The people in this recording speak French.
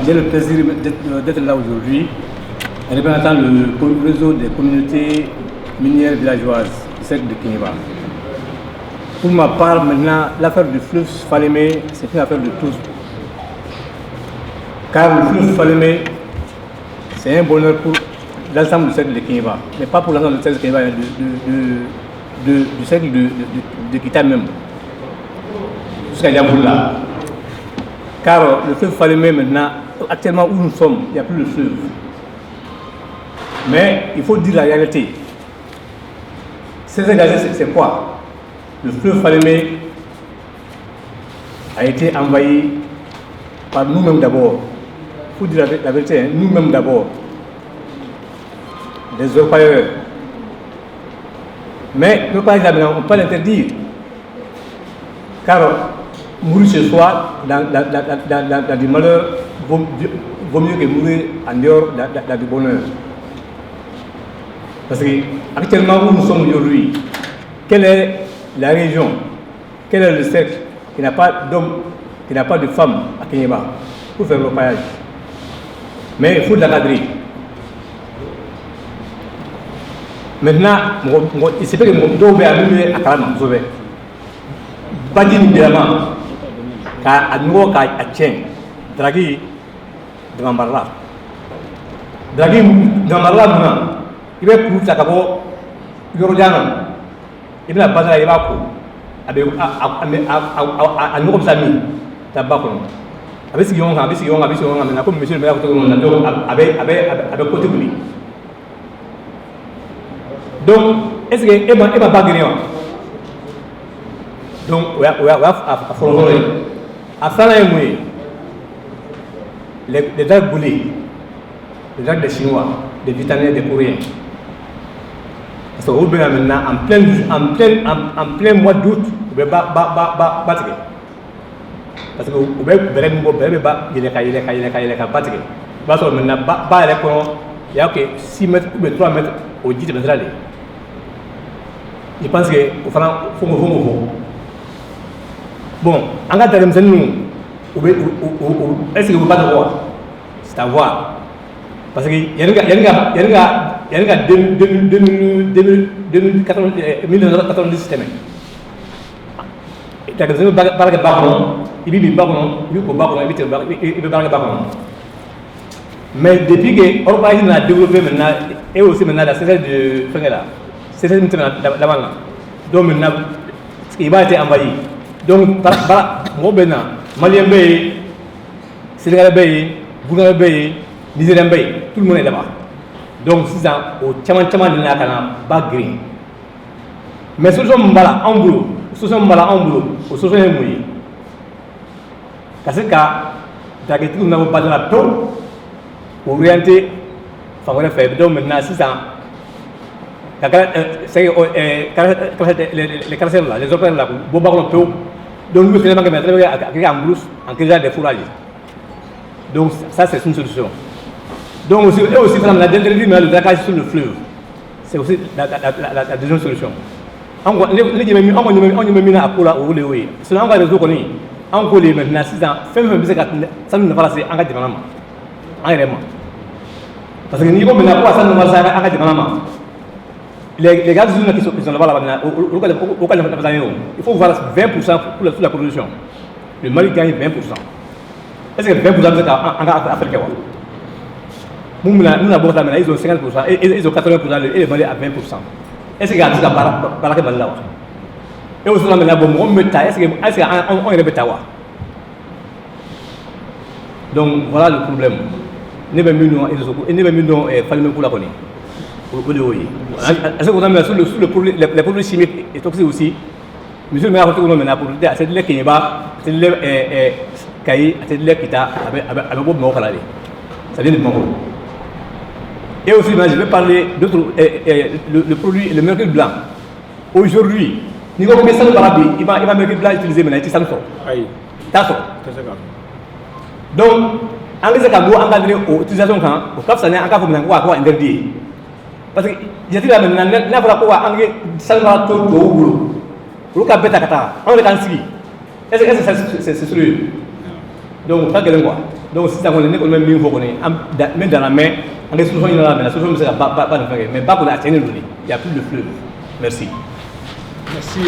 j'ai le plaisir d'être là aujourd'hui, représentant le réseau des communautés minières villageoises du cercle de Kéniéba. Pour ma part, maintenant, l'affaire du fleuve Falémé, c'est une affaire de tous. Car le fleuve Falémé, c'est un bonheur pour l'ensemble du cercle de Kéniéba, mais pas pour l'ensemble du cercle de Kéniéba, du cercle de Kita même, jusqu'à Yaboula. Car le fleuve Falémé, maintenant, actuellement où nous sommes, il n'y a plus de fleuve. Mais il faut dire la réalité. C'est quoi? Le fleuve Falémé a été envahi par nous-mêmes d'abord. Il faut dire la vérité, hein, nous-mêmes d'abord. Des orpailleurs. Mais nos parents, on ne peut pas l'interdire. Car mourir ce soir dans du malheur vaut mieux que mourir en dehors dans du bonheur. Parce qu'actuellement où nous sommes aujourd'hui, quelle est la région, quel est le cercle qui n'a pas d'hommes, qui n'a pas de femmes à Kéniéba pour faire le paillage? Mais il faut de la cadrer. Maintenant, il se fait que mon dos est allumé à Kalama, vous savez. Badi évidemment, à nouveau à Tchèn, Draghi de Mambarla. Draghi de Mambarla, maintenant, il va couper sa cabo, Yorodana. Il va passer à Yabako, à nous comme ça, Tabako. Avec ce qu'on a, comme monsieur le maire, avec côté de lui. Donc, est-ce que Emma va pas gagner? Donc, à Foronoré, à Falaïmoué, les dragues boulés, les dragues des Chinois, des Vietnamiens, des Coréens. Parce qu'au Bénin maintenant, en plein mois d'août, vous pouvez battre. Parce que vous pouvez battre, il est battre. Parce que maintenant, il y a que 6 mètres ou 3 mètres au 10 mètres. Je pense que faut bon, en cas de est-ce que vous pas de voir? C'est à voir. Parce qu'il y a un gars 1990 système. Il y a des mais depuis que l'organisme a développé maintenant, et aussi maintenant la cesse de Fengela, c'est d'avant là. Donc maintenant, il va être envahi. Donc, moi, Malien Bay, Sénégalais Bay, Bougandais Bay, Nigérien Bay, tout le monde est là-bas. Donc, c'est ça, au Tchaman de Nakana, bas green. Mais ce sont Mbala en boulot, ce sont Mbala en boulot, au social mouillé. Parce que, dans les trucs, nous n'avons pas de la peau. Orienté, favorable faire. Donc maintenant, c'est ça. Les caractères là, les opérations là, bon bah on peut. Donc nous faisons en brousse, en créant des fourrages. Donc ça c'est une solution. Donc aussi, la dernière ligne, le dragage sur le fleuve, c'est aussi la deuxième solution. On y met à Pola ou Léoé. C'est un réseau qu'on est. On colle maintenant 6 ans. Ça ne va pas passer en cas de vraiment. Parce que niveau maintenant quoi ça nous va ça à les gars qui sont là-bas il faut voir 20% pour la production. Le Mali gagne 20%. Est-ce que 20% c'est en Afrique? Nous avons ils ont 50% et ils ont 80% et le Mali à 20%. Est-ce que c'est par là? Et aussi là maintenant on met est-ce qu'on est bêta? Donc voilà le problème. Ne pas nous fallait pour la connaître. Est-ce qu'on a mis sur les produits chimiques et toxiques aussi? Monsieur le maire, c'est de l'air qui n'est pas, c'est de l'air caillé, c'est de l'air qui t'a avec beaucoup de morts. Ça vient de Congo. Et aussi, je vais parler d'autres, le produit, le mercure blanc. Aujourd'hui, niveau de ça, il va mercure blanc utiliser maintenant, c'est ça. Donc, en fait, quand vous encadrez l'utilisation au cap, ça n'est encore pas interdit. Parce que j'ai dit là maintenant, n'a pas quoi engagé ça va tout au boulot. Le cap bêta kata, on est en ski. Est-ce que c'est celui? Donc, pas que quoi. Donc, si ça on est même mieux, mais dans la main, on est solution dans la main. La solution, c'est pas de faire, mais pas pour la tenir. Il n'y a plus de fleuve. Merci. Merci.